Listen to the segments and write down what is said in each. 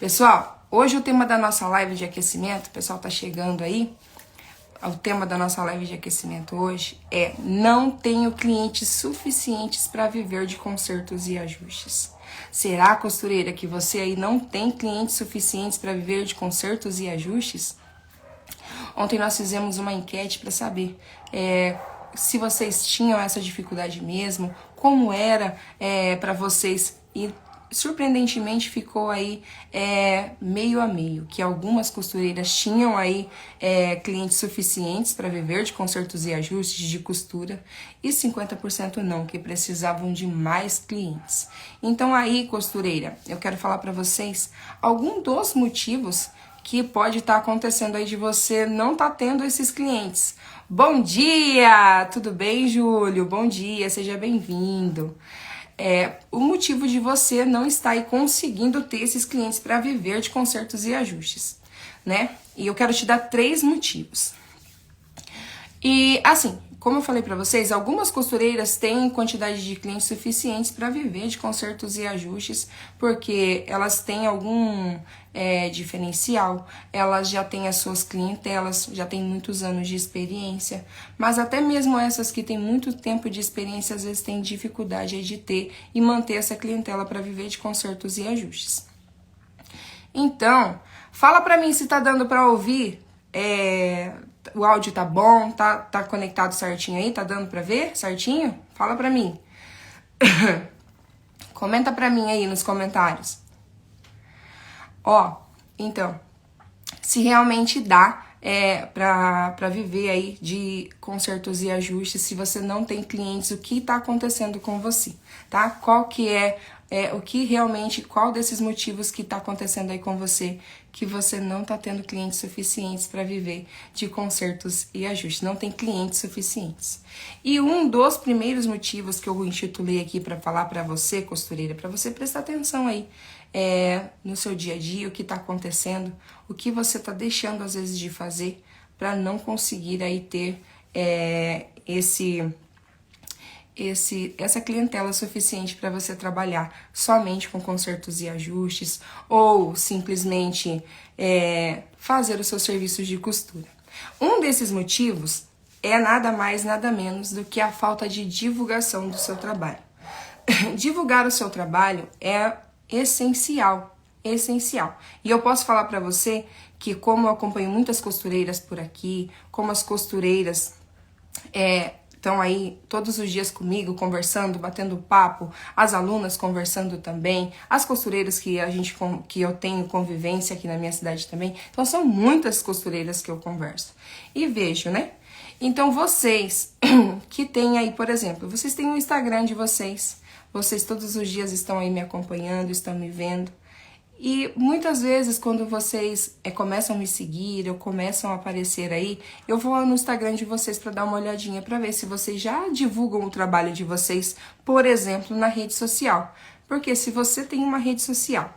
Pessoal, hoje o tema da nossa live de aquecimento, o pessoal tá chegando aí, o tema da nossa live de aquecimento hoje é: não tenho clientes suficientes para viver de consertos e ajustes. Será, costureira, que você aí não tem clientes suficientes para viver de consertos e ajustes? Ontem nós fizemos uma enquete para saber se vocês tinham essa dificuldade mesmo, como era para vocês, e surpreendentemente ficou aí meio a meio, que algumas costureiras tinham aí clientes suficientes para viver de consertos e ajustes de costura, e 50% não, que precisavam de mais clientes. Então aí, costureira, eu quero falar para vocês alguns dos motivos que pode estar acontecendo aí de você não estar tendo esses clientes. Bom dia! Tudo bem, Júlio? Bom dia, seja bem-vindo. O motivo de você não estar aí conseguindo ter esses clientes para viver de consertos e ajustes, né? E eu quero te dar 3 motivos. E assim, como eu falei para vocês, algumas costureiras têm quantidade de clientes suficientes para viver de consertos e ajustes, porque elas têm algum diferencial, elas já têm as suas clientelas, já têm muitos anos de experiência, mas até mesmo essas que têm muito tempo de experiência, às vezes têm dificuldade de ter e manter essa clientela para viver de consertos e ajustes. Então, fala para mim se tá dando para ouvir. O áudio tá bom, tá conectado certinho aí, tá dando pra ver certinho? Fala pra mim. Comenta pra mim aí nos comentários. Então, se realmente dá pra viver aí de consertos e ajustes, se você não tem clientes, o que tá acontecendo com você, tá? Qual que o que realmente, qual desses motivos que tá acontecendo aí com você, que você não tá tendo clientes suficientes para viver de consertos e ajustes, não tem clientes suficientes. E um dos primeiros motivos que eu intitulei aqui para falar para você, costureira, para você prestar atenção aí no seu dia a dia, o que tá acontecendo, o que você tá deixando às vezes de fazer para não conseguir aí ter essa clientela suficiente para você trabalhar somente com consertos e ajustes ou simplesmente fazer os seus serviços de costura. Um desses motivos é nada mais, nada menos do que a falta de divulgação do seu trabalho. Divulgar o seu trabalho é essencial. E eu posso falar para você que, como eu acompanho muitas costureiras por aqui, como as costureiras estão aí todos os dias comigo, conversando, batendo papo, as alunas conversando também, as costureiras que eu tenho convivência aqui na minha cidade também. Então são muitas costureiras que eu converso e vejo, né? Então vocês que têm aí, por exemplo, vocês têm o Instagram de vocês todos os dias estão aí me acompanhando, estão me vendo. E muitas vezes quando vocês começam a me seguir ou começam a aparecer aí, eu vou no Instagram de vocês para dar uma olhadinha para ver se vocês já divulgam o trabalho de vocês, por exemplo, na rede social. Porque se você tem uma rede social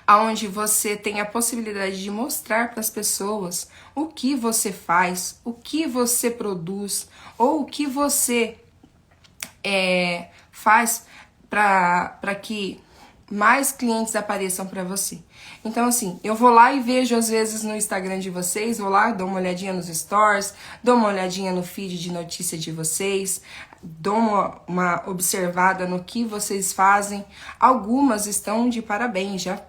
onde você tem a possibilidade de mostrar para as pessoas o que você faz, o que você produz ou o que você faz para que mais clientes apareçam para você. Então, assim, eu vou lá e vejo às vezes no Instagram de vocês, vou lá, dou uma olhadinha nos stories, dou uma olhadinha no feed de notícia de vocês, dou uma observada no que vocês fazem. Algumas estão de parabéns, já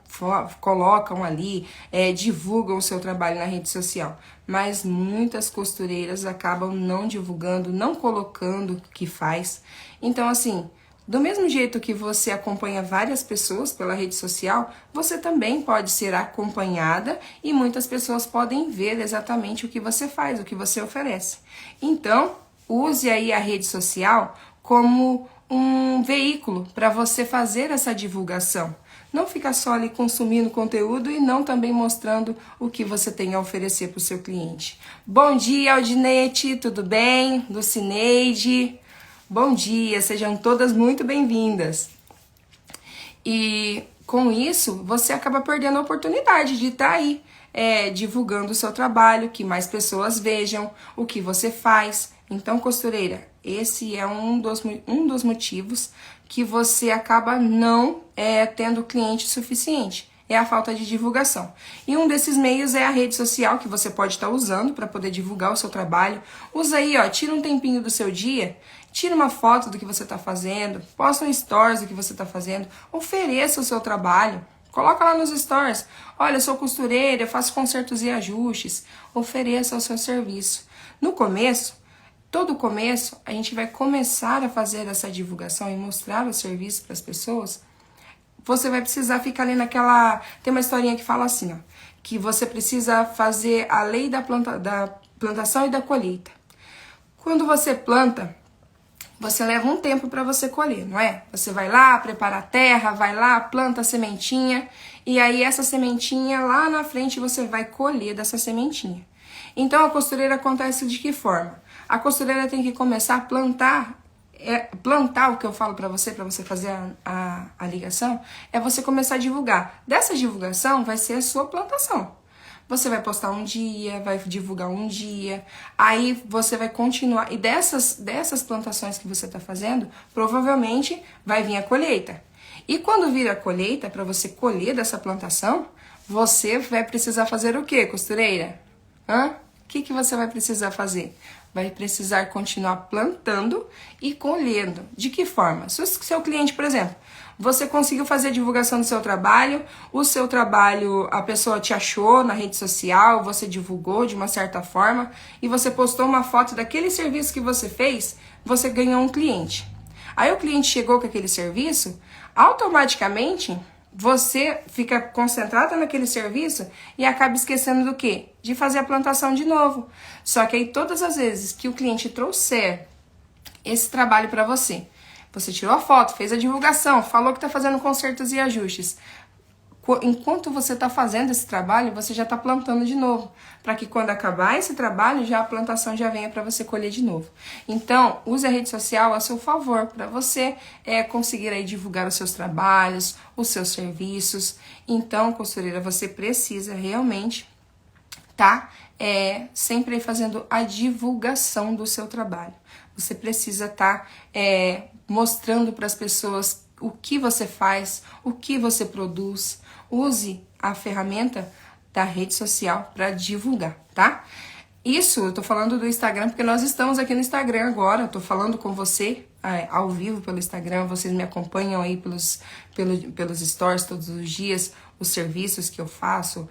colocam ali, divulgam o seu trabalho na rede social. Mas muitas costureiras acabam não divulgando, não colocando o que faz. Então, assim, do mesmo jeito que você acompanha várias pessoas pela rede social, você também pode ser acompanhada e muitas pessoas podem ver exatamente o que você faz, o que você oferece. Então, use aí a rede social como um veículo para você fazer essa divulgação. Não fica só ali consumindo conteúdo e não também mostrando o que você tem a oferecer para o seu cliente. Bom dia, Aldinete, tudo bem? Lucineide. Bom dia, sejam todas muito bem-vindas. E com isso, você acaba perdendo a oportunidade de estar aí divulgando o seu trabalho, que mais pessoas vejam o que você faz. Então, costureira, esse é um dos motivos que você acaba não tendo cliente suficiente. é a falta de divulgação. E um desses meios é a rede social que você pode estar usando para poder divulgar o seu trabalho. Usa aí, ó, tira um tempinho do seu dia, tira uma foto do que você está fazendo, posta um stories do que você está fazendo, ofereça o seu trabalho. Coloca lá nos stories, olha, eu sou costureira, eu faço consertos e ajustes, ofereça o seu serviço. No começo, todo começo, a gente vai começar a fazer essa divulgação e mostrar o serviço para as pessoas. Você vai precisar ficar ali naquela... Tem uma historinha que fala assim, ó, que você precisa fazer a lei da plantação e da colheita. Quando você planta, você leva um tempo para você colher, não é? Você vai lá, prepara a terra, vai lá, planta a sementinha, e aí essa sementinha, lá na frente, você vai colher dessa sementinha. Então, a costureira acontece de que forma? A costureira tem que começar a plantar, plantar o que eu falo para você fazer a ligação, é você começar a divulgar. Dessa divulgação vai ser a sua plantação. Você vai postar um dia, vai divulgar um dia, aí você vai continuar. E dessas plantações que você está fazendo, provavelmente vai vir a colheita. E quando vir a colheita, para você colher dessa plantação, você vai precisar fazer o quê, costureira? O que você vai precisar fazer? Vai precisar continuar plantando e colhendo. De que forma? Se o seu cliente, por exemplo, você conseguiu fazer a divulgação do seu trabalho, o seu trabalho, a pessoa te achou na rede social, você divulgou de uma certa forma e você postou uma foto daquele serviço que você fez, você ganhou um cliente. Aí o cliente chegou com aquele serviço, automaticamente você fica concentrada naquele serviço e acaba esquecendo do quê? De fazer a plantação de novo. Só que aí todas as vezes que o cliente trouxer esse trabalho para você, você tirou a foto, fez a divulgação, falou que está fazendo consertos e ajustes. Enquanto você está fazendo esse trabalho, você já está plantando de novo, para que quando acabar esse trabalho, já a plantação já venha para você colher de novo. Então, use a rede social a seu favor, para você conseguir aí divulgar os seus trabalhos, os seus serviços. Então, costureira, você precisa realmente tá sempre aí fazendo a divulgação do seu trabalho. Você precisa estar mostrando para as pessoas o que você faz, o que você produz. Use a ferramenta da rede social para divulgar, tá? Isso, eu tô falando do Instagram, porque nós estamos aqui no Instagram agora, eu tô falando com você ao vivo pelo Instagram, vocês me acompanham aí pelos stories todos os dias, os serviços que eu faço,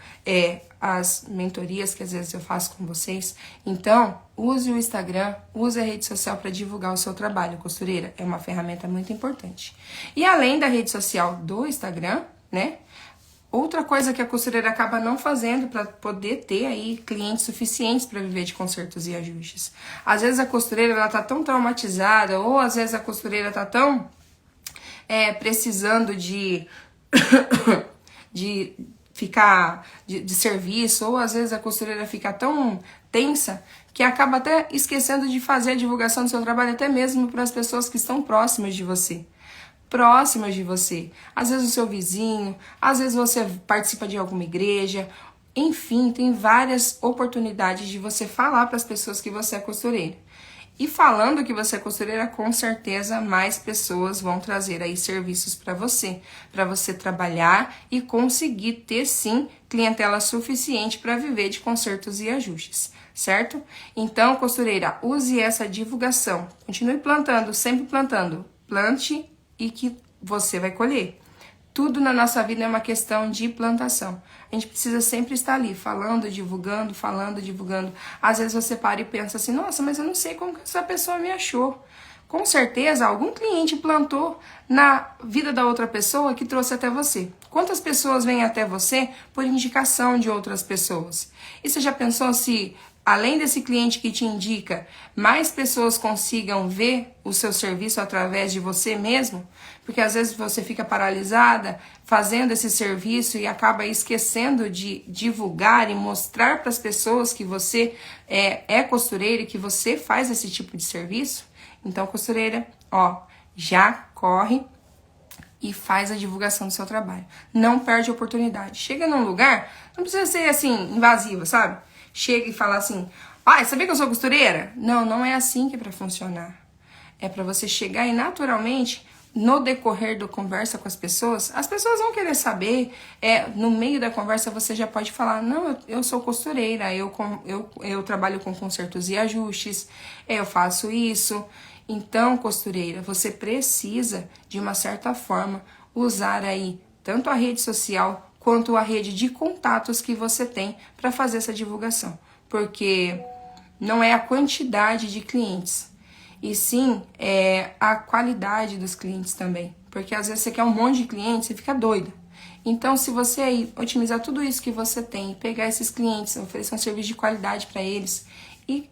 as mentorias que às vezes eu faço com vocês. Então, use o Instagram, use a rede social para divulgar o seu trabalho, costureira. É uma ferramenta muito importante. E além da rede social do Instagram, né? Outra coisa que a costureira acaba não fazendo para poder ter aí clientes suficientes para viver de consertos e ajustes. Às vezes a costureira ela tá tão traumatizada, ou às vezes a costureira tá tão precisando de ficar de serviço, ou às vezes a costureira fica tão tensa que acaba até esquecendo de fazer a divulgação do seu trabalho até mesmo para as pessoas que estão próximas de você. Às vezes o seu vizinho, às vezes você participa de alguma igreja, enfim, tem várias oportunidades de você falar para as pessoas que você é costureira. E falando que você é costureira, com certeza mais pessoas vão trazer aí serviços para você trabalhar e conseguir ter sim clientela suficiente para viver de consertos e ajustes, certo? Então, costureira, use essa divulgação, continue plantando, sempre plantando, plante e que você vai colher. Tudo na nossa vida é uma questão de plantação. A gente precisa sempre estar ali, falando, divulgando. Às vezes você para e pensa assim, nossa, mas eu não sei como que essa pessoa me achou. Com certeza, algum cliente plantou na vida da outra pessoa que trouxe até você. Quantas pessoas vêm até você por indicação de outras pessoas? E você já pensou se, além desse cliente que te indica, mais pessoas consigam ver o seu serviço através de você mesmo? Porque às vezes você fica paralisada fazendo esse serviço e acaba esquecendo de divulgar e mostrar para as pessoas que você é costureira e que você faz esse tipo de serviço. Então, costureira, já corre e faz a divulgação do seu trabalho. Não perde a oportunidade. Chega num lugar, não precisa ser assim, invasiva, sabe? Chega e fala assim, sabia que eu sou costureira? Não é assim que é pra funcionar. É pra você chegar e naturalmente no decorrer da conversa com as pessoas vão querer saber, no meio da conversa você já pode falar, não, eu sou costureira, eu trabalho com consertos e ajustes, eu faço isso. Então, costureira, você precisa, de uma certa forma, usar aí tanto a rede social quanto a rede de contatos que você tem para fazer essa divulgação. Porque não é a quantidade de clientes, e sim a qualidade dos clientes também. Porque às vezes você quer um monte de clientes e fica doido. Então, se você aí otimizar tudo isso que você tem, pegar esses clientes, oferecer um serviço de qualidade para eles e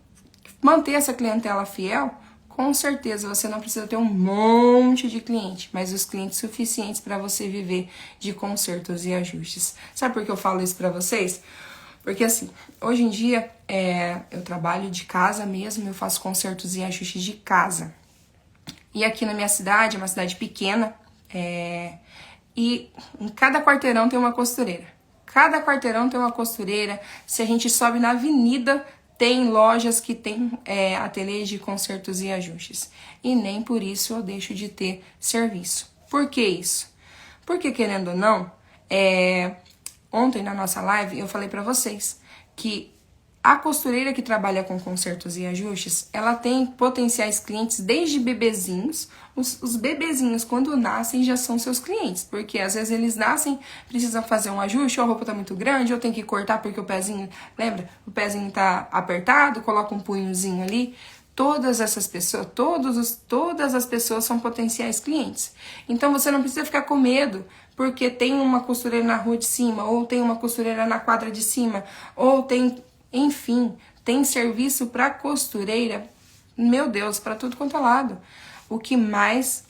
manter essa clientela fiel, com certeza você não precisa ter um monte de cliente, mas os clientes suficientes para você viver de consertos e ajustes. Sabe por que eu falo isso para vocês? Porque assim, hoje em dia eu trabalho de casa mesmo, eu faço consertos e ajustes de casa. E aqui na minha cidade, é uma cidade pequena, e em cada quarteirão tem uma costureira. Cada quarteirão tem uma costureira. Se a gente sobe na avenida, tem lojas que tem ateliês de consertos e ajustes. E nem por isso eu deixo de ter serviço. Por que isso? Porque, querendo ou não, ontem na nossa live eu falei pra vocês que a costureira que trabalha com consertos e ajustes, ela tem potenciais clientes desde bebezinhos. Os bebezinhos, quando nascem, já são seus clientes. Porque às vezes eles nascem, precisam fazer um ajuste, ou a roupa tá muito grande, ou tem que cortar porque o pezinho, lembra? O pezinho tá apertado, coloca um punhozinho ali. Todas essas pessoas, todas as pessoas são potenciais clientes. Então você não precisa ficar com medo, porque tem uma costureira na rua de cima, ou tem uma costureira na quadra de cima, ou tem... Enfim, tem serviço para costureira, meu Deus, para tudo quanto é lado. O que mais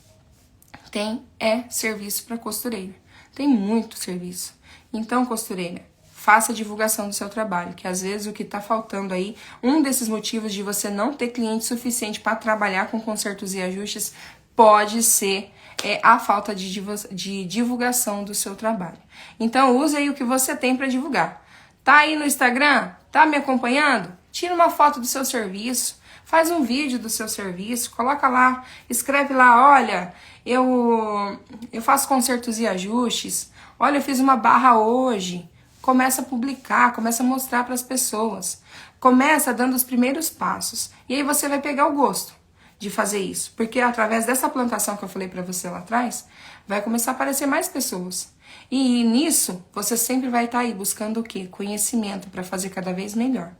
tem é serviço para costureira. Tem muito serviço. Então, costureira, faça a divulgação do seu trabalho, que às vezes o que está faltando aí, um desses motivos de você não ter cliente suficiente para trabalhar com consertos e ajustes, pode ser a falta de divulgação do seu trabalho. Então, use aí o que você tem para divulgar. Tá aí no Instagram? Tá me acompanhando? Tira uma foto do seu serviço, faz um vídeo do seu serviço, coloca lá, escreve lá, olha, eu faço consertos e ajustes, olha, eu fiz uma barra hoje. Começa a publicar, começa a mostrar para as pessoas. Começa dando os primeiros passos. E aí você vai pegar o gosto de fazer isso. Porque através dessa plantação que eu falei para você lá atrás, vai começar a aparecer mais pessoas. E nisso, você sempre vai estar aí buscando o quê? Conhecimento para fazer cada vez melhor.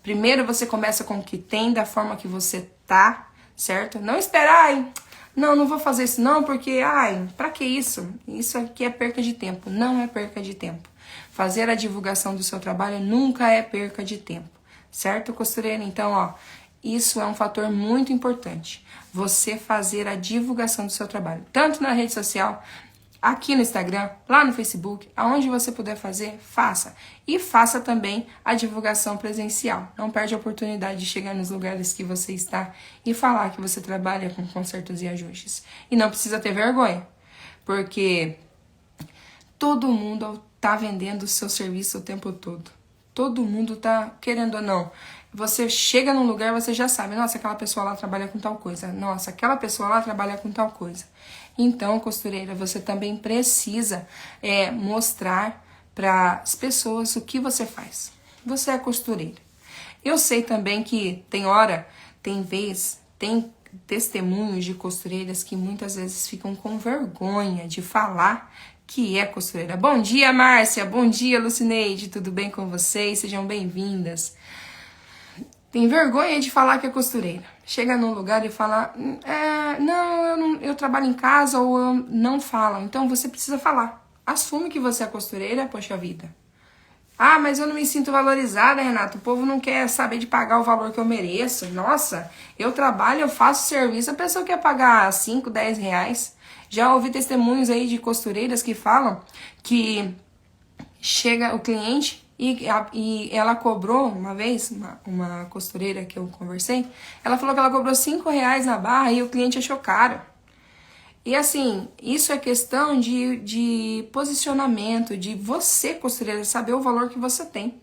Primeiro você começa com o que tem, da forma que você tá, certo? Não esperar, ai, não vou fazer isso não, porque, pra que isso? Isso aqui é perca de tempo. Não é perca de tempo. Fazer a divulgação do seu trabalho nunca é perca de tempo, certo, costureira? Então, isso é um fator muito importante. Você fazer a divulgação do seu trabalho, tanto na rede social, aqui no Instagram, lá no Facebook, aonde você puder fazer, faça. E faça também a divulgação presencial. Não perde a oportunidade de chegar nos lugares que você está e falar que você trabalha com consertos e ajustes. E não precisa ter vergonha, porque todo mundo tá vendendo o seu serviço o tempo todo. Todo mundo tá, querendo ou não. Você chega num lugar, você já sabe, nossa, aquela pessoa lá trabalha com tal coisa. Nossa, aquela pessoa lá trabalha com tal coisa. Então, costureira, você também precisa mostrar para as pessoas o que você faz. Você é costureira. Eu sei também que tem testemunhos de costureiras que muitas vezes ficam com vergonha de falar que é costureira. Bom dia, Márcia. Bom dia, Lucineide. Tudo bem com vocês? Sejam bem-vindas. Tem vergonha de falar que é costureira. Chega num lugar e fala, eu trabalho em casa, ou eu não falo. Então você precisa falar. Assume que você é costureira, poxa vida. Mas eu não me sinto valorizada, Renata. O povo não quer saber de pagar o valor que eu mereço. Nossa, eu trabalho, eu faço serviço, a pessoa quer pagar 5, 10 reais. Já ouvi testemunhos aí de costureiras que falam que chega o cliente e ela cobrou uma vez, uma costureira que eu conversei, ela falou que ela cobrou 5 reais na barra e o cliente achou caro. E assim, isso é questão de posicionamento, de você, costureira, saber o valor que você tem.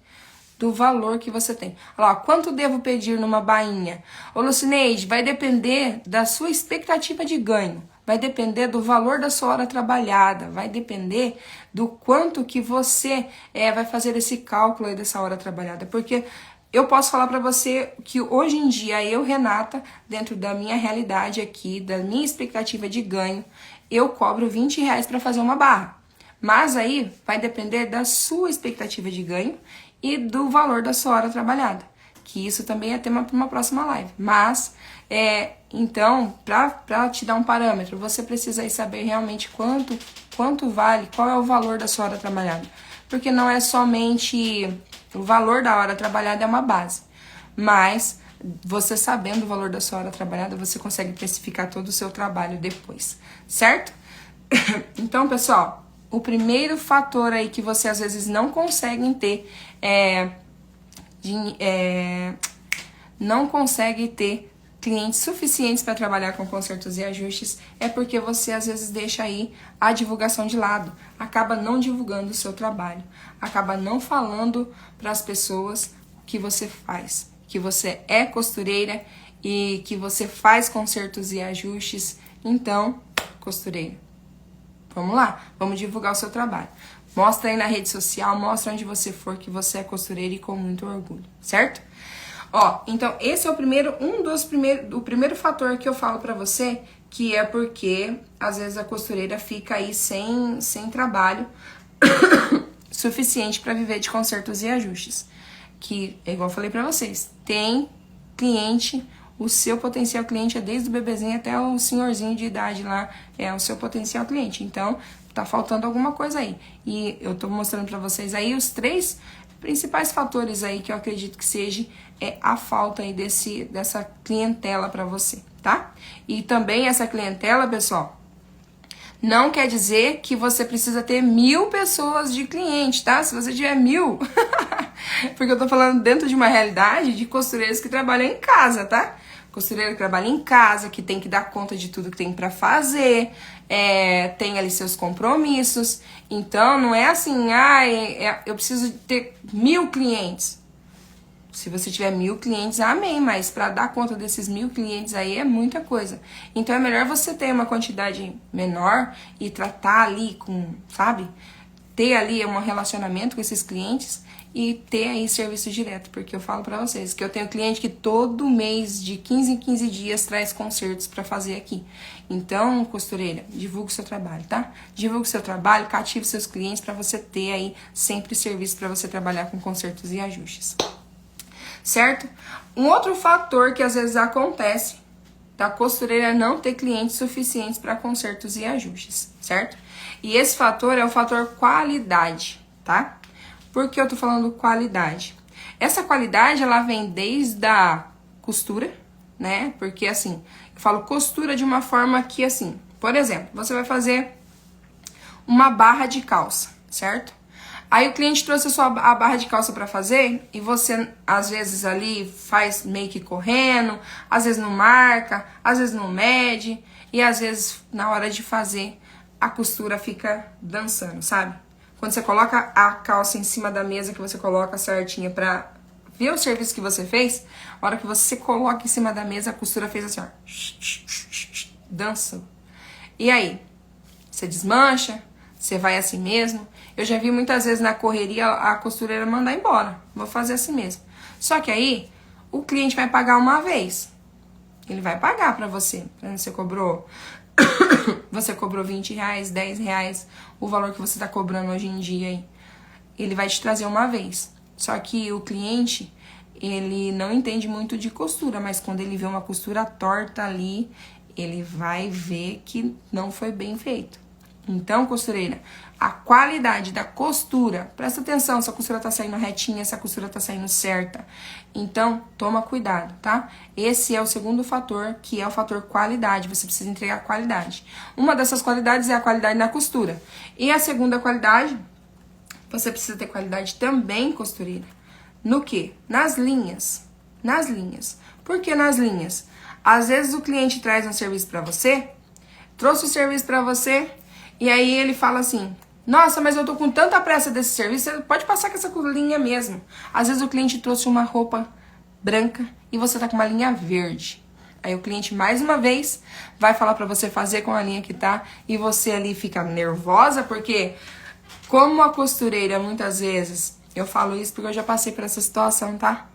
Do valor que você tem. Olha lá, quanto devo pedir numa bainha? Ô, Lucineide, vai depender da sua expectativa de ganho. vai depender do valor da sua hora trabalhada, vai depender do quanto que você vai fazer esse cálculo aí dessa hora trabalhada, porque eu posso falar para você que hoje em dia eu, Renata, dentro da minha realidade aqui, da minha expectativa de ganho, eu cobro R$20 para fazer uma barra. Mas aí vai depender da sua expectativa de ganho e do valor da sua hora trabalhada, que isso também é tema para uma próxima live. Mas, então, para te dar um parâmetro, você precisa aí saber realmente quanto vale, qual é o valor da sua hora trabalhada. Porque não é somente o valor da hora trabalhada, é uma base. Mas, você sabendo o valor da sua hora trabalhada, você consegue precificar todo o seu trabalho depois, certo? Então, pessoal, o primeiro fator aí que você às vezes não consegue ter não consegue ter clientes suficientes para trabalhar com consertos e ajustes é porque você às vezes deixa aí a divulgação de lado, acaba não divulgando o seu trabalho, acaba não falando para as pessoas o que você faz, que você é costureira e que você faz consertos e ajustes. Então, costureira, vamos lá, vamos divulgar o seu trabalho. Mostra aí na rede social, mostra onde você for que você é costureira e com muito orgulho, certo? Ó, então esse é o primeiro fator que eu falo pra você, que é porque às vezes a costureira fica aí sem trabalho suficiente pra viver de consertos e ajustes. Que, igual eu falei pra vocês, tem cliente, o seu potencial cliente é desde o bebezinho até o senhorzinho de idade lá, é o seu potencial cliente. Então, tá faltando alguma coisa aí. E eu tô mostrando pra vocês aí os 3 principais fatores aí que eu acredito que seja a falta aí dessa clientela pra você, tá? E também essa clientela, pessoal, não quer dizer que você precisa ter 1000 pessoas de cliente, tá? Se você tiver 1000, porque eu tô falando dentro de uma realidade de costureiros que trabalham em casa, tá? Costureiro que trabalha em casa, que tem que dar conta de tudo que tem pra fazer, tem ali seus compromissos. Então, não é assim, eu preciso ter 1000 clientes. Se você tiver 1000 clientes, amém, mas para dar conta desses 1000 clientes aí é muita coisa. Então, é melhor você ter uma quantidade menor e tratar ali com, sabe? Ter ali um relacionamento com esses clientes e ter aí serviço direto, porque eu falo pra vocês que eu tenho cliente que todo mês, de 15 em 15 dias, traz concertos pra fazer aqui. Então, costureira, divulgue o seu trabalho, tá? Divulgue o seu trabalho, cative seus clientes pra você ter aí sempre serviço pra você trabalhar com concertos e ajustes. Certo? Um outro fator que às vezes acontece da costureira não ter clientes suficientes para consertos e ajustes, certo? E esse fator é o fator qualidade, tá? Por que eu tô falando qualidade? Essa qualidade, ela vem desde a costura, né? Porque, assim, eu falo costura de uma forma que, assim, por exemplo, você vai fazer uma barra de calça, certo? Aí o cliente trouxe a barra de calça pra fazer e você, às vezes, ali faz meio que correndo, às vezes não marca, às vezes não mede e, às vezes, na hora de fazer, a costura fica dançando, sabe? Quando você coloca a calça em cima da mesa, que você coloca certinha pra ver o serviço que você fez, a hora que você coloca em cima da mesa, a costura fez assim, ó, dança. E aí? Você desmancha? Você vai assim mesmo? Eu já vi muitas vezes na correria a costureira mandar embora. Vou fazer assim mesmo. Só que aí, o cliente vai pagar uma vez. Ele vai pagar pra você. Você cobrou... Você cobrou R$20, R$10, o valor que você tá cobrando hoje em dia aí. Ele vai te trazer uma vez. Só que o cliente, ele não entende muito de costura, mas quando ele vê uma costura torta ali, ele vai ver que não foi bem feito. Então, costureira, a qualidade da costura, presta atenção se a costura tá saindo retinha, se a costura tá saindo certa. Então, toma cuidado, tá? Esse é o segundo fator, que é o fator qualidade, você precisa entregar qualidade. Uma dessas qualidades é a qualidade na costura. E a segunda qualidade, você precisa ter qualidade também, costureira. No quê? Nas linhas. Nas linhas. Por que nas linhas? Às vezes o cliente traz um serviço pra você, trouxe o serviço pra você, e aí ele fala assim, nossa, mas eu tô com tanta pressa desse serviço, você pode passar com essa linha mesmo. Às vezes o cliente trouxe uma roupa branca e você tá com uma linha verde. Aí o cliente, mais uma vez, vai falar pra você fazer com a linha que tá, e você ali fica nervosa, porque como a costureira, muitas vezes, eu falo isso porque eu já passei por essa situação, tá?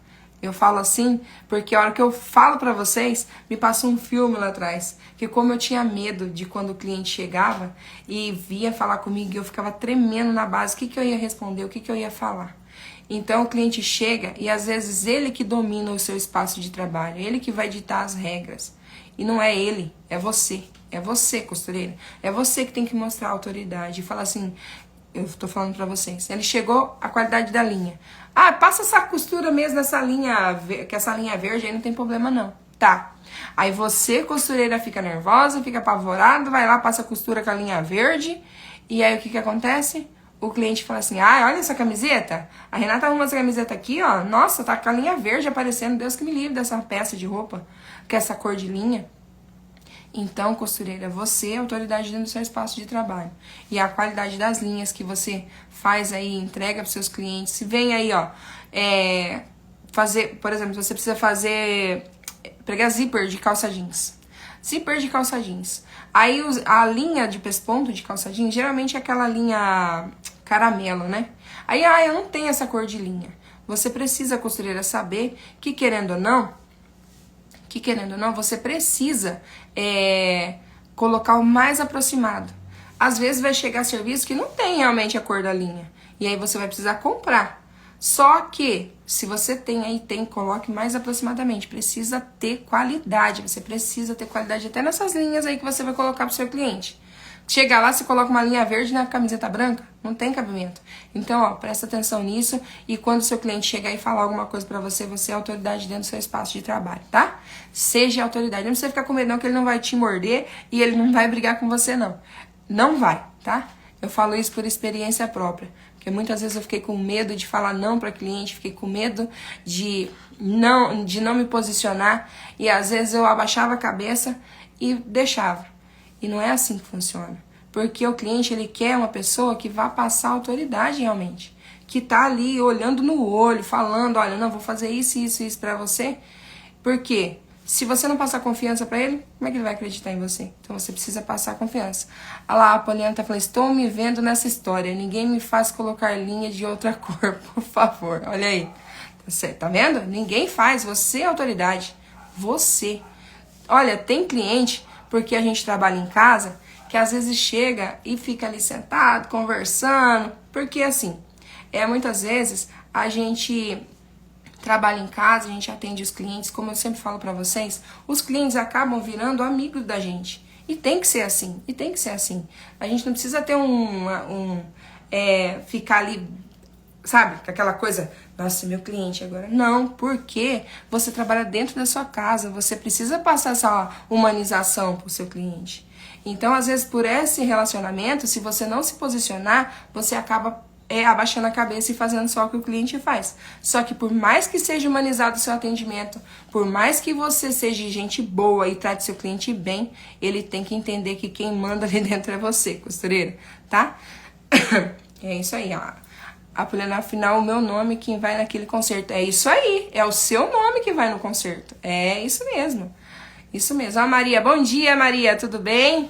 Eu falo assim porque a hora que eu falo pra vocês, me passa um filme lá atrás. Que como eu tinha medo de quando o cliente chegava e via falar comigo, eu ficava tremendo na base, o que eu ia responder, o que eu ia falar. Então o cliente chega e às vezes ele que domina o seu espaço de trabalho, ele que vai ditar as regras. E não é ele, é você. É você, costureira. É você que tem que mostrar a autoridade e falar assim, eu tô falando pra vocês. Ele chegou, a qualidade da linha. Ah, passa essa costura mesmo nessa linha, que essa linha verde aí não tem problema não. Tá. Aí você, costureira, fica nervosa, fica apavorada, vai lá, passa a costura com a linha verde. E aí o que acontece? O cliente fala assim, ah, olha essa camiseta. A Renata arruma essa camiseta aqui, ó. Nossa, tá com a linha verde aparecendo. Deus que me livre dessa peça de roupa, com essa cor de linha. Então, costureira, você é a autoridade dentro do seu espaço de trabalho. E a qualidade das linhas que você faz aí, entrega para os seus clientes. Se vem aí, ó, fazer, por exemplo, você precisa pregar zíper de calça jeans. Zíper de calça jeans. Aí a linha de pesponto de calça jeans, geralmente é aquela linha caramelo, né? Aí, eu não tenho essa cor de linha. Você precisa, costureira, saber que, querendo ou não, você precisa colocar o mais aproximado. Às vezes vai chegar serviço que não tem realmente a cor da linha. E aí você vai precisar comprar. Só que, se você coloque mais aproximadamente. Precisa ter qualidade. Você precisa ter qualidade até nessas linhas aí que você vai colocar pro seu cliente. Chegar lá, você coloca uma linha verde na camiseta branca, não tem cabimento. Então, ó, presta atenção nisso e quando o seu cliente chegar e falar alguma coisa pra você, você é autoridade dentro do seu espaço de trabalho, tá? Seja autoridade. Não precisa ficar com medo não, que ele não vai te morder e ele não vai brigar com você, não. Não vai, tá? Eu falo isso por experiência própria. Porque muitas vezes eu fiquei com medo de falar não pra cliente, fiquei com medo de não me posicionar e às vezes eu abaixava a cabeça e deixava. E não é assim que funciona. Porque o cliente, ele quer uma pessoa que vá passar autoridade realmente. Que tá ali olhando no olho, falando, olha, não, vou fazer isso, isso, isso pra você. Porque se você não passar confiança pra ele, como é que ele vai acreditar em você? Então você precisa passar confiança. Olha lá, a Poliana tá falando, estou me vendo nessa história. Ninguém me faz colocar linha de outra cor, por favor. Olha aí. Tá vendo? Ninguém faz. Você é autoridade. Você. Olha, tem cliente... Porque a gente trabalha em casa, que às vezes chega e fica ali sentado, conversando. Porque assim, muitas vezes a gente trabalha em casa, a gente atende os clientes, como eu sempre falo pra vocês, os clientes acabam virando amigos da gente. E tem que ser assim, A gente não precisa ter ficar ali, sabe, com aquela coisa, nossa, meu cliente agora. Não, porque você trabalha dentro da sua casa, você precisa passar essa humanização pro seu cliente. Então, às vezes, por esse relacionamento, se você não se posicionar, você acaba abaixando a cabeça e fazendo só o que o cliente faz. Só que por mais que seja humanizado o seu atendimento, por mais que você seja gente boa e trate seu cliente bem, ele tem que entender que quem manda ali dentro é você, costureira, tá? É isso aí, ó. A Poliana, afinal, o meu nome quem vai naquele concerto. É isso aí, é o seu nome que vai no concerto. É isso mesmo. Isso mesmo. Ó, Maria, bom dia, Maria, tudo bem?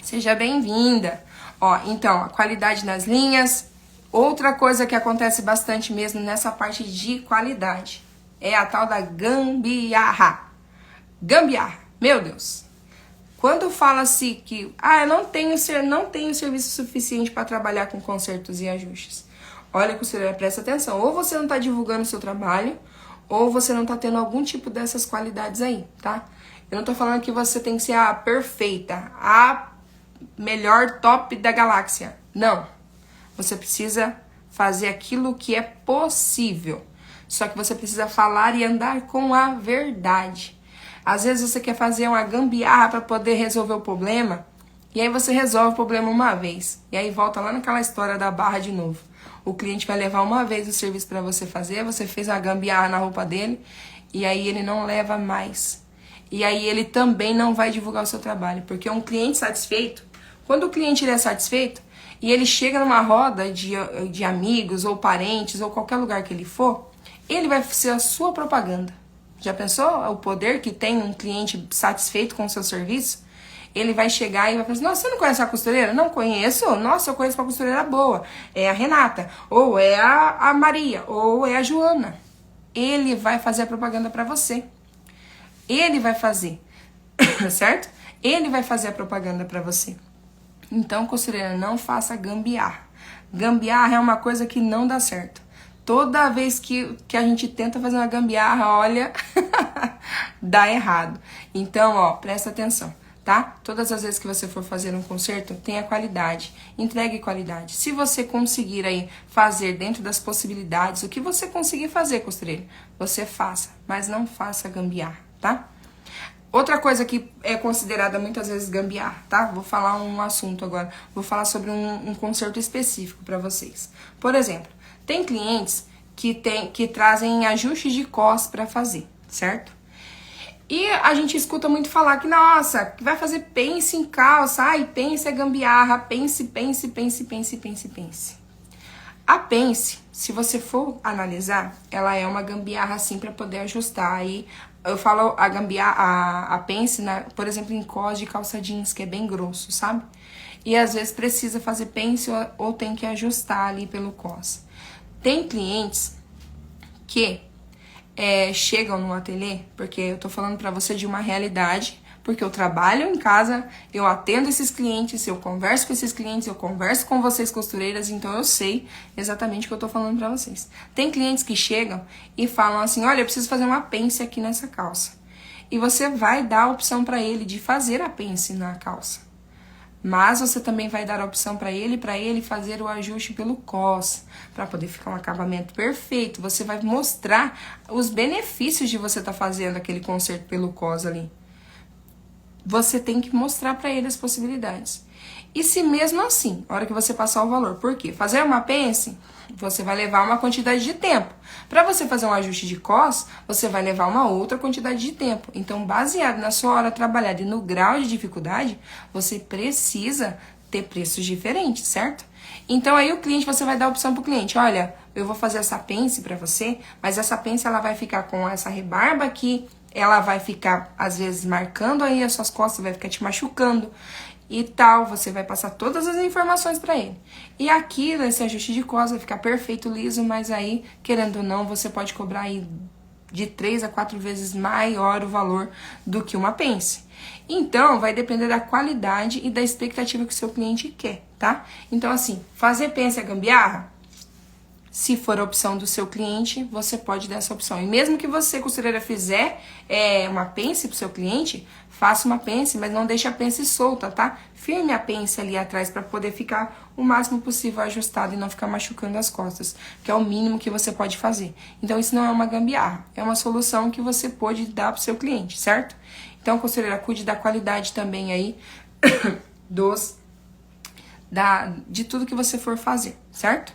Seja bem-vinda. Ó, então, a qualidade nas linhas. Outra coisa que acontece bastante mesmo nessa parte de qualidade é a tal da gambiarra. Gambiarra, meu Deus. Quando fala-se que, eu não tenho serviço suficiente para trabalhar com consertos e ajustes. Olha, costureira, presta atenção. Ou você não está divulgando o seu trabalho, ou você não está tendo algum tipo dessas qualidades aí, tá? Eu não tô falando que você tem que ser a perfeita, a melhor top da galáxia. Não. Você precisa fazer aquilo que é possível. Só que você precisa falar e andar com a verdade. Às vezes você quer fazer uma gambiarra para poder resolver o problema, e aí você resolve o problema uma vez. E aí volta lá naquela história da barra de novo. O cliente vai levar uma vez o serviço para você fazer, você fez a gambiarra na roupa dele, e aí ele não leva mais. E aí ele também não vai divulgar o seu trabalho. Porque um cliente satisfeito, quando o cliente ele é satisfeito, e ele chega numa roda de amigos ou parentes, ou qualquer lugar que ele for, ele vai ser a sua propaganda. Já pensou o poder que tem um cliente satisfeito com o seu serviço? Ele vai chegar e vai falar assim, nossa, você não conhece a costureira? Não conheço? Nossa, eu conheço uma costureira boa. É a Renata, ou é a Maria, ou é a Joana. Ele vai fazer a propaganda para você. Ele vai fazer, certo? Ele vai fazer a propaganda para você. Então, costureira, não faça gambiarra. Gambiarra é uma coisa que não dá certo. Toda vez que a gente tenta fazer uma gambiarra, olha, dá errado. Então, ó, presta atenção, tá? Todas as vezes que você for fazer um conserto, tenha qualidade, entregue qualidade. Se você conseguir aí fazer dentro das possibilidades, o que você conseguir fazer, costureira, você faça, mas não faça gambiarra, tá? Outra coisa que é considerada muitas vezes gambiarra, tá? Vou falar um assunto agora. Vou falar sobre um conserto específico para vocês. Por exemplo, tem clientes que trazem ajustes de cos para fazer, certo? E a gente escuta muito falar que, nossa, que vai fazer pence em calça. Ai, pence é gambiarra. Pence, pence, pence, pence, pence, pence. A pence, se você for analisar, ela é uma gambiarra assim para poder ajustar. Aí eu falo a gambiarra, a pence, por exemplo, em cos de calça jeans, que é bem grosso, sabe? E às vezes precisa fazer pence ou tem que ajustar ali pelo cos. Tem clientes que chegam no ateliê, porque eu tô falando pra você de uma realidade, porque eu trabalho em casa, eu atendo esses clientes, eu converso com esses clientes, eu converso com vocês costureiras, então eu sei exatamente o que eu tô falando pra vocês. Tem clientes que chegam e falam assim, olha, eu preciso fazer uma pence aqui nessa calça. E você vai dar a opção pra ele de fazer a pence na calça. Mas você também vai dar a opção para ele fazer o ajuste pelo cos, para poder ficar um acabamento perfeito. Você vai mostrar os benefícios de você estar fazendo aquele conserto pelo cos ali. Você tem que mostrar para ele as possibilidades. E se mesmo assim, a hora que você passar o valor, por quê? Fazer uma pence, você vai levar uma quantidade de tempo. Para você fazer um ajuste de cos, você vai levar uma outra quantidade de tempo. Então, baseado na sua hora trabalhada e no grau de dificuldade, você precisa ter preços diferentes, certo? Então, aí o cliente, você vai dar a opção pro cliente, olha, eu vou fazer essa pence para você, mas essa pence ela vai ficar com essa rebarba aqui, ela vai ficar, às vezes, marcando aí as suas costas, vai ficar te machucando e tal, você vai passar todas as informações para ele. E aqui, nesse ajuste de cos, vai ficar perfeito, liso, mas aí, querendo ou não, você pode cobrar aí de 3 a 4 vezes maior o valor do que uma pence. Então, vai depender da qualidade e da expectativa que o seu cliente quer, tá? Então, assim, fazer pence é gambiarra? Se for a opção do seu cliente, você pode dar essa opção. E mesmo que você, costureira, fizer uma pence pro seu cliente, faça uma pence, mas não deixe a pence solta, tá? Firme a pence ali atrás para poder ficar o máximo possível ajustado e não ficar machucando as costas, que é o mínimo que você pode fazer. Então, isso não é uma gambiarra, é uma solução que você pode dar pro seu cliente, certo? Então, costureira, cuide da qualidade também aí de tudo que você for fazer, certo?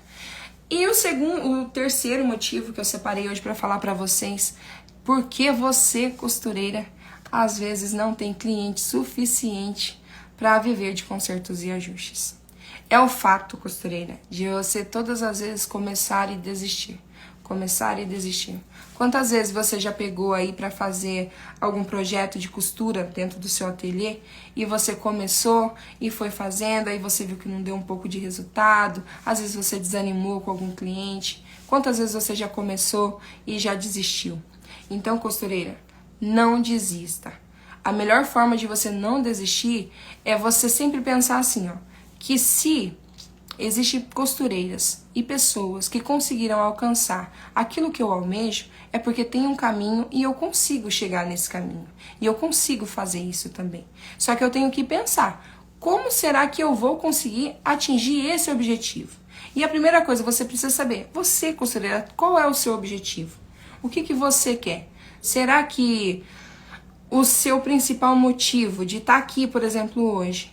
E o terceiro motivo que eu separei hoje para falar para vocês, porque você, costureira, às vezes não tem cliente suficiente para viver de consertos e ajustes. É o fato, costureira, de você todas as vezes começar e desistir. Começar e desistir. Quantas vezes você já pegou aí para fazer algum projeto de costura dentro do seu ateliê e você começou e foi fazendo, aí você viu que não deu um pouco de resultado, às vezes você desanimou com algum cliente. Quantas vezes você já começou e já desistiu? Então, costureira, não desista. A melhor forma de você não desistir é você sempre pensar assim, ó, que se existem costureiras e pessoas que conseguiram alcançar aquilo que eu almejo, é porque tem um caminho e eu consigo chegar nesse caminho. E eu consigo fazer isso também. Só que eu tenho que pensar, como será que eu vou conseguir atingir esse objetivo? E a primeira coisa, você precisa saber, você, costureira, qual é o seu objetivo? O que você quer? Será que o seu principal motivo de estar aqui, por exemplo, hoje,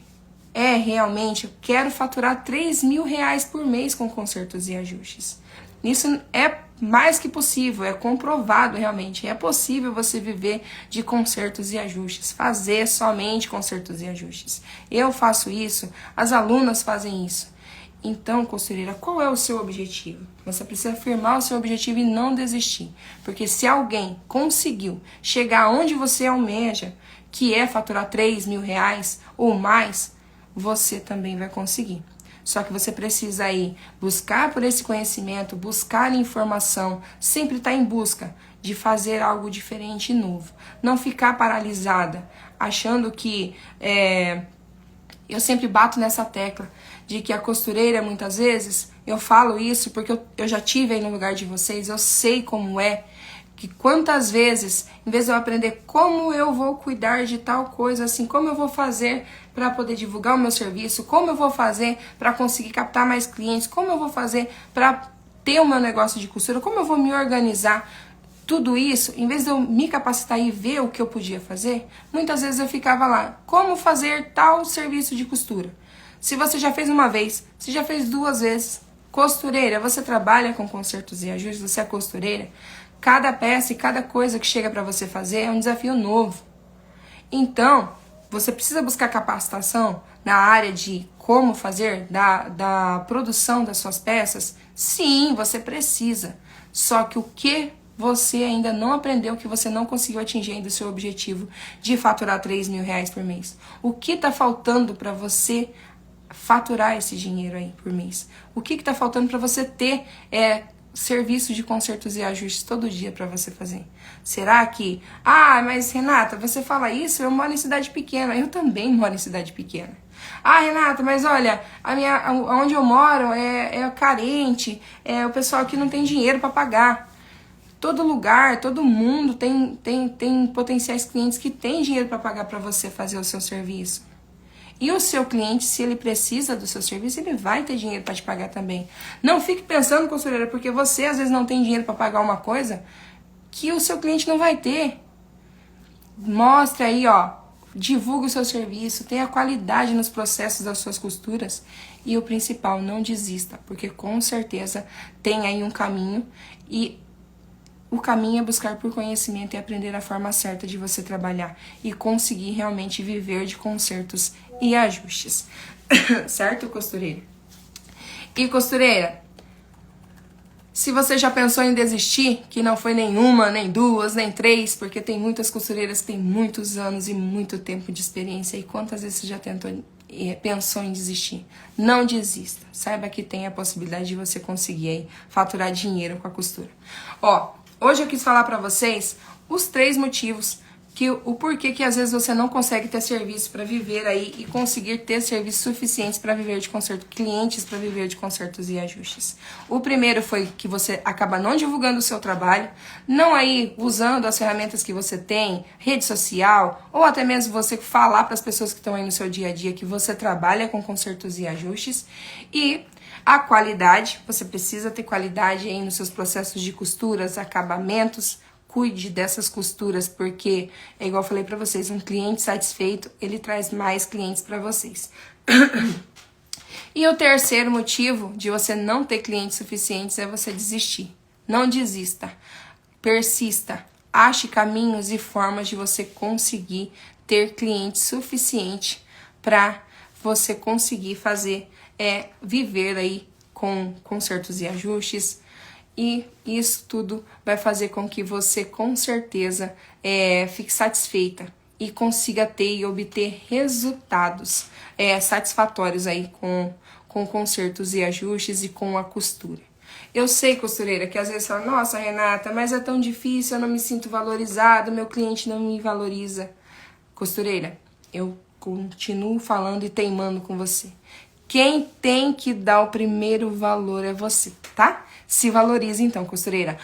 é realmente, eu quero faturar R$3.000 por mês com consertos e ajustes. Isso é mais que possível, é comprovado realmente. É possível você viver de consertos e ajustes, fazer somente consertos e ajustes. Eu faço isso, as alunas fazem isso. Então, costureira, qual é o seu objetivo? Você precisa firmar o seu objetivo e não desistir. Porque se alguém conseguiu chegar onde você almeja, que é faturar 3 mil reais ou mais, você também vai conseguir. Só que você precisa aí buscar por esse conhecimento, buscar informação, sempre estar em busca de fazer algo diferente e novo. Não ficar paralisada, achando que... Eu sempre bato nessa tecla de que a costureira, muitas vezes, eu falo isso porque eu já tive aí no lugar de vocês, eu sei como é, que quantas vezes, em vez de eu aprender como eu vou cuidar de tal coisa, assim, como eu vou fazer para poder divulgar o meu serviço, como eu vou fazer para conseguir captar mais clientes, como eu vou fazer para ter o meu negócio de costura, como eu vou me organizar, tudo isso, em vez de eu me capacitar e ver o que eu podia fazer, muitas vezes eu ficava lá, como fazer tal serviço de costura. Se você já fez uma vez, se já fez 2 vezes, costureira, você trabalha com consertos e ajustes, você é costureira, cada peça e cada coisa que chega para você fazer é um desafio novo. Então, você precisa buscar capacitação na área de como fazer, da produção das suas peças? Sim, você precisa. Só que o que você ainda não aprendeu, que você não conseguiu atingir ainda o seu objetivo de faturar 3 mil reais por mês? O que está faltando para você faturar esse dinheiro aí por mês? O que está faltando para você ter serviço de consertos e ajustes todo dia para você fazer? Será que... Ah, mas Renata, você fala isso, eu moro em cidade pequena. Eu também moro em cidade pequena. Ah, Renata, mas olha, onde eu moro é carente, o pessoal aqui não tem dinheiro para pagar. Todo lugar, todo mundo tem potenciais clientes que têm dinheiro para pagar para você fazer o seu serviço. E o seu cliente, se ele precisa do seu serviço, ele vai ter dinheiro para te pagar também. Não fique pensando, costureira, porque você às vezes não tem dinheiro para pagar uma coisa que o seu cliente não vai ter. Mostre aí, ó, divulgue o seu serviço, tenha qualidade nos processos das suas costuras. E o principal, não desista, porque com certeza tem aí um caminho e o caminho é buscar por conhecimento e aprender a forma certa de você trabalhar e conseguir realmente viver de consertos e ajustes. Certo, costureira? E costureira, se você já pensou em desistir, que não foi nenhuma, nem 2, nem 3, porque tem muitas costureiras que têm muitos anos e muito tempo de experiência, e quantas vezes você já pensou em desistir? Não desista. Saiba que tem a possibilidade de você conseguir aí faturar dinheiro com a costura. Ó, hoje eu quis falar pra vocês os 3 motivos, o porquê que às vezes você não consegue ter serviço para viver aí e conseguir ter serviços suficientes para viver de conserto, clientes para viver de consertos e ajustes. O primeiro foi que você acaba não divulgando o seu trabalho, não aí usando as ferramentas que você tem, rede social, ou até mesmo você falar para as pessoas que estão aí no seu dia a dia que você trabalha com consertos e ajustes. E a qualidade, você precisa ter qualidade aí nos seus processos de costuras, acabamentos. Cuide dessas costuras, porque, é igual eu falei pra vocês, um cliente satisfeito, ele traz mais clientes pra vocês. E o terceiro motivo de você não ter clientes suficientes é você desistir. Não desista, persista, ache caminhos e formas de você conseguir ter clientes suficientes pra você conseguir fazer, viver aí com consertos e ajustes. E isso tudo vai fazer com que você, com certeza, fique satisfeita e consiga ter e obter resultados satisfatórios aí com consertos e ajustes e com a costura. Eu sei, costureira, que às vezes fala, nossa, Renata, mas é tão difícil, eu não me sinto valorizada, meu cliente não me valoriza. Costureira, eu continuo falando e teimando com você. Quem tem que dar o primeiro valor é você, tá? Se valorize então, costureira.